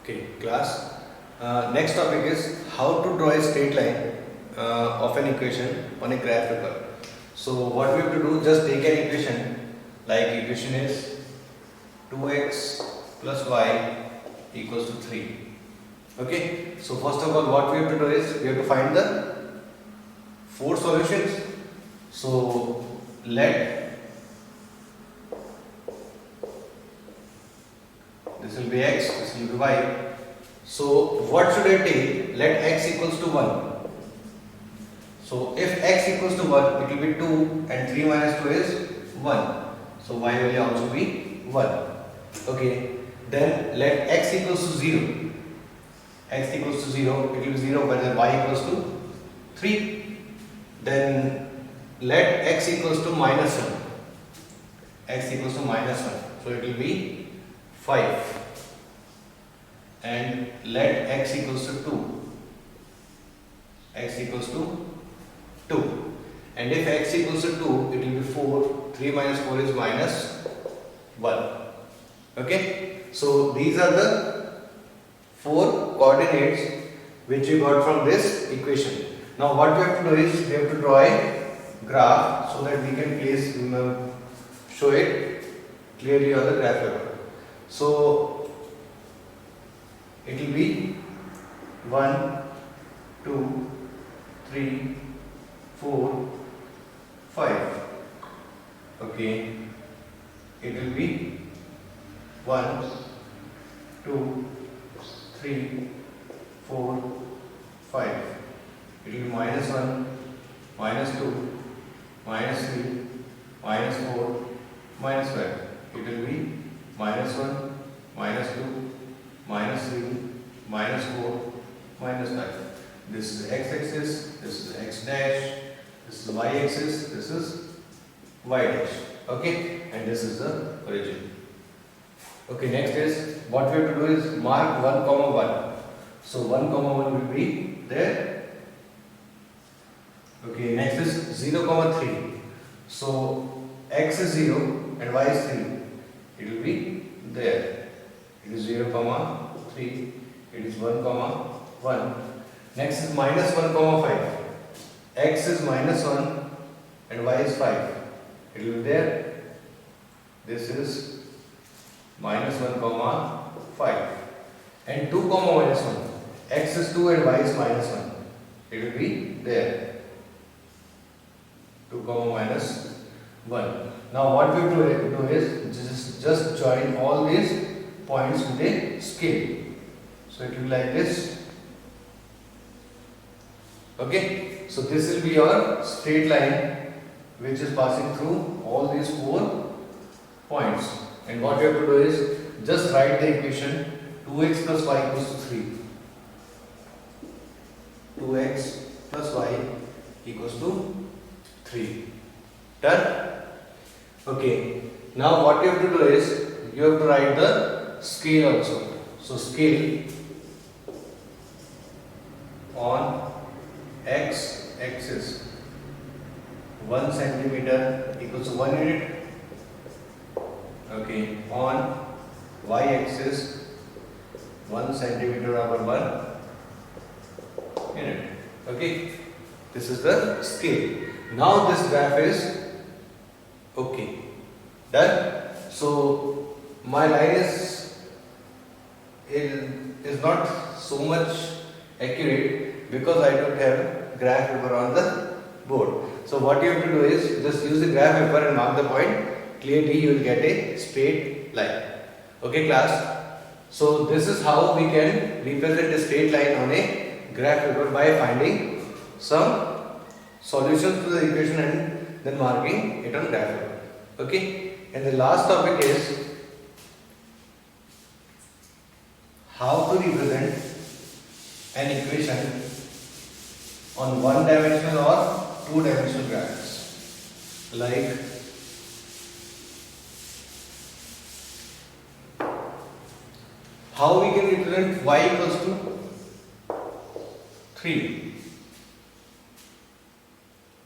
Okay, class. Next topic is how to draw a straight line of an equation on a graph paper. So what we have to do, just take an equation, like equation is 2x plus y equals to 3. Okay, so first of all what we have to do is we have to find the four solutions. So let this will be x, this will be y. So what should I take? Let x equals to 1. So if x equals to 1, it will be 2 and 3 minus 2 is 1. So y will also be 1. Okay. Then let x equals to 0. X equals to 0, it will be 0, but then y equals to 3. Then let x equals to minus 1. X equals to minus 1. So it will be 5. And let x equals to 2. X equals to 2. And if x equals to 2, it will be 4. 3 minus 4 is minus 1. Okay. So these are the four coordinates which we got from this equation. Now what we have to do is we have to draw a graph so that we can place show it clearly on the graph paper. So it will be 1, 2, 3, 4, 5. Okay. It will be 1, 2, 3, 4, 5. It will be minus 1, minus 2, minus 3, minus 4, minus 5. It will be minus 1, minus 2, minus 3, minus 4, minus 5. This is the x-axis, this is the x dash, this is the y-axis, this is y dash. Okay, and this is the origin. Okay, next is what we have to do is mark 1 comma 1. So 1 comma 1 will be there. Okay, next is 0 comma 3. So x is 0 and y is 3. It will be there. It is 0 comma 3. It is 1 comma 1. Next is minus 1 comma 5. X is minus 1 and y is 5. It will be there. This is minus 1 comma 5. And 2 comma minus 1. X is 2 and y is minus 1. It will be there. 2 comma minus 1. Now what we have to do is just join all these points with a scale. So it will be like this. Okay. So this will be your straight line which is passing through all these four points. And what we have to do is just write the equation 2x plus y equals to 3. 2x plus y equals to 3. Done? Okay. Now what you have to do is you have to write the scale also. So scale on x axis 1 centimeter equals to 1 unit. Okay, on y axis 1 centimeter over 1 unit. Okay, this is the scale. Now this graph is okay. Done. So my line is not so much accurate because I don't have graph paper on the board. So what you have to do is just use the graph paper and mark the point. Clearly you will get a straight line. Okay class. So this is how we can represent a straight line on a graph paper by finding some solutions to the equation and then marking it on graph paper. Okay. And the last topic is how to represent an equation on one dimensional or two dimensional graphics. Like how we can represent y equals to 3.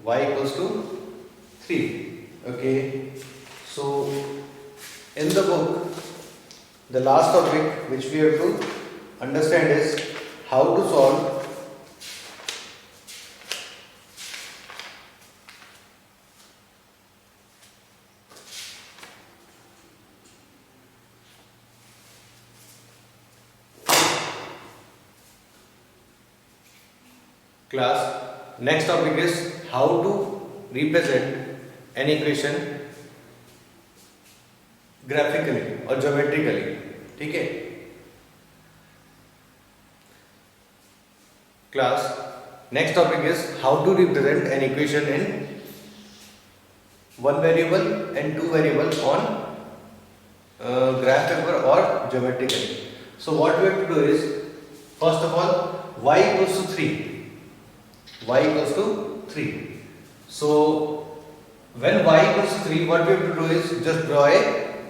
Y equals to 3. Okay. So in the book, the last topic which we have to understand is how to solve class. Next topic is how to represent an equation graphically or geometrically. ठीक है class. Next topic is how to represent an equation in one variable and two variables on graph paper or geometrically. So what we have to do is, first of all, y equals to 3. Y equals to 3. So when y equals to 3, what we have to do is just draw a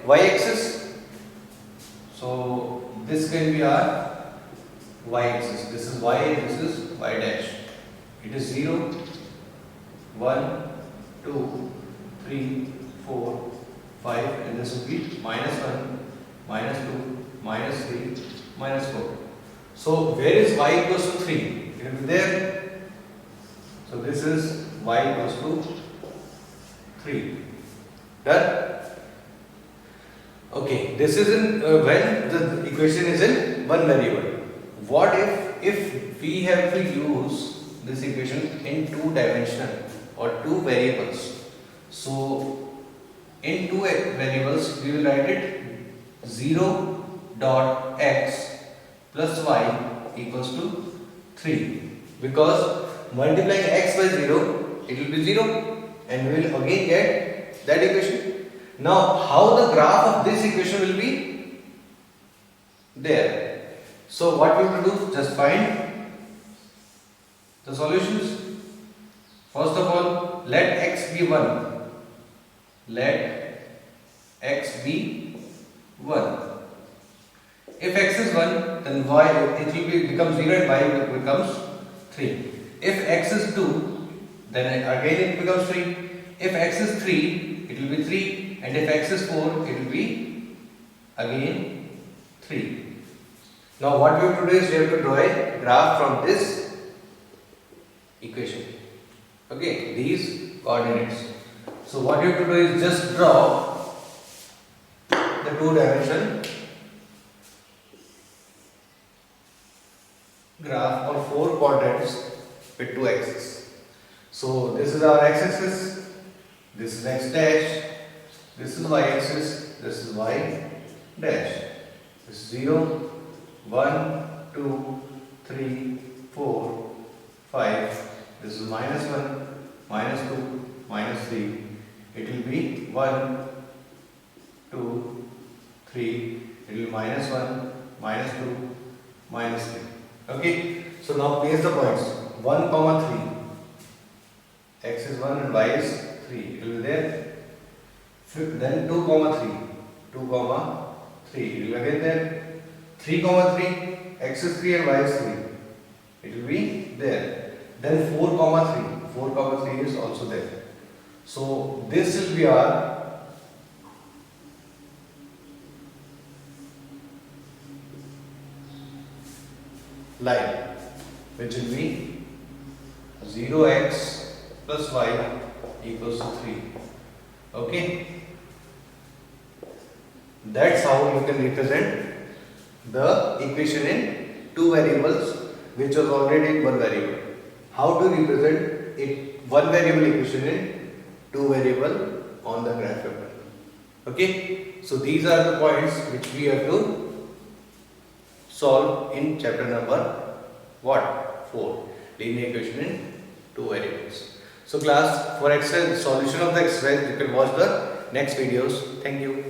y-axis. So this can be our y-axis. This is y and this is y dash. It is 0, 1, 2, 3, 4, 5, and this will be -1, -2, -3, -4. So where is y equals to 3? It will be there. So this is y equals to 3. Done? Okay, this is in when the equation is in one variable. What if we have to use this equation in two dimensional or two variables? So in two variables we will write it 0 dot x plus y equals to 3, because multiplying x by 0 it will be 0 and we will again get that equation. Now how the graph of this equation will be there? So what we have to do, just find the solutions. First of all, let x be 1. Let x be 1. If x is 1, then y it will become 0 and y becomes 3. If x is 2, then again it becomes 3. If x is 3, it will be 3, and if x is 4, it will be again 3. Now what we have to do is we have to draw a graph from this equation. Okay, these coordinates. So what you have to do is just draw the two-dimension graph or four quadrants with two axes. So this is our x-axis, this is x dash, this is y-axis, this is y dash. This is 0, 1, 2, 3, 4, 5. This is -1, -2, -3. It will be 1, 2, 3. It will be -1, -2, -3. Okay. So now place the points 1, 3. X is 1 and y is 3. It will be there. Then 2, 3. 2, 3. It will be again there. 3, 3. X is 3 and y is 3. It will be there. Then 4, 3. 4, 3 is also there. So this will be our line, which will be 0x plus y equals to 3. Okay, that's how you can represent the equation in two variables which was already in one variable. How to represent it one variable equation in two variable on the graph paper. Okay, so these are the points which we have to solve in chapter number 4, linear equation in two variables. So class, for exercise solution of the exercise you can watch the next videos. Thank you.